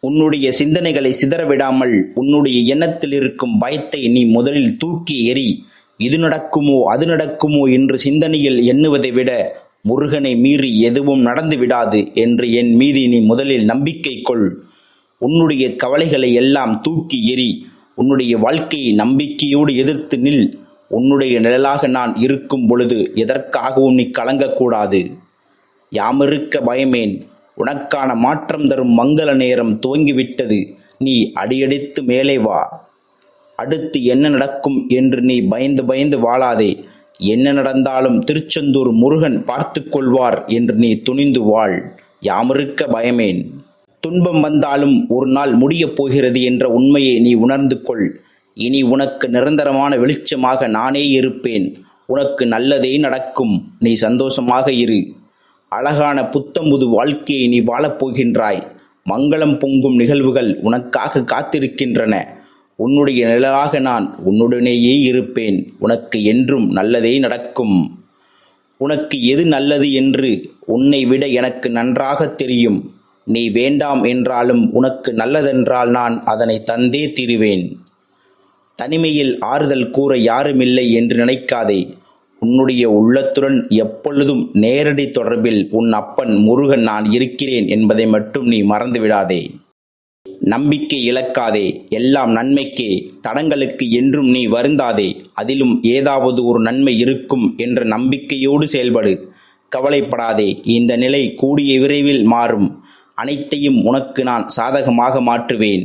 உன்னுடைய சிந்தனைகளை சிதறவிடாமல் உன்னுடைய எண்ணத்தில் இருக்கும் பயத்தை நீ முதலில் தூக்கி எறி. இது நடக்குமோ அது நடக்குமோ என்று சிந்தனையில் எண்ணுவதை விட முருகனை மீறி எதுவும் நடந்து விடாது என்று என் மீது நீ முதலில் நம்பிக்கை கொள். உன்னுடைய கவலைகளை எல்லாம் தூக்கி எறி. உன்னுடைய வாழ்க்கையை நம்பிக்கையோடு எதிர்த்து நில். உன்னுடைய நிழலாக நான் இருக்கும் பொழுது எதற்காகவும் நீ கலங்கக்கூடாது. யாமிருக்க பயமேன். உனக்கான மாற்றம் தரும் மங்கள நேரம் துவங்கிவிட்டது. நீ அடியெடுத்து மேலே வா. அடுத்து என்ன நடக்கும் என்று நீ பயந்து பயந்து வாழாதே. என்ன நடந்தாலும் திருச்செந்தூர் முருகன் பார்த்து கொள்வார் என்று நீ துணிந்து வாழ். யாமிருக்க பயமேன். துன்பம் வந்தாலும் ஒரு நாள் முடியப் போகிறது என்ற உண்மையை நீ உணர்ந்து கொள். இனி உனக்கு நிரந்தரமான வெளிச்சமாக நானே இருப்பேன். உனக்கு நல்லதே நடக்கும். நீ சந்தோஷமாக இரு. அழகான புத்தம்புது வாழ்க்கையை நீ வாழப்போகின்றாய். மங்களம் பொங்கும் நிகழ்வுகள் உனக்காக காத்திருக்கின்றன. உன்னுடைய நிழலாக நான் உன்னுடனேயே இருப்பேன். உனக்கு என்றும் நல்லதே நடக்கும். உனக்கு எது நல்லது என்று உன்னை விட எனக்கு நன்றாக தெரியும். நீ வேண்டாம் என்றாலும் உனக்கு நல்லதென்றால் நான் அதனை தந்தே தீருவேன். தனிமையில் ஆறுதல் கூற யாருமில்லை என்று நினைக்காதே. உன்னுடைய உள்ளத்துடன் எப்பொழுதும் நேரடி தொடர்பில் உன் அப்பன் முருகன் நான் இருக்கிறேன் என்பதை மட்டும் நீ மறந்துவிடாதே. நம்பிக்கை இழக்காதே. எல்லாம் நன்மைக்கே. தடங்களுக்கு என்றும் நீ வருந்தாதே. அதிலும் ஏதாவது ஒரு நன்மை இருக்கும் என்ற நம்பிக்கையோடு செயல்படு. கவலைப்படாதே. இந்த நிலை கூடிய விரைவில் மாறும். அனைத்தையும் உனக்கு நான் சாதகமாக மாற்றுவேன்.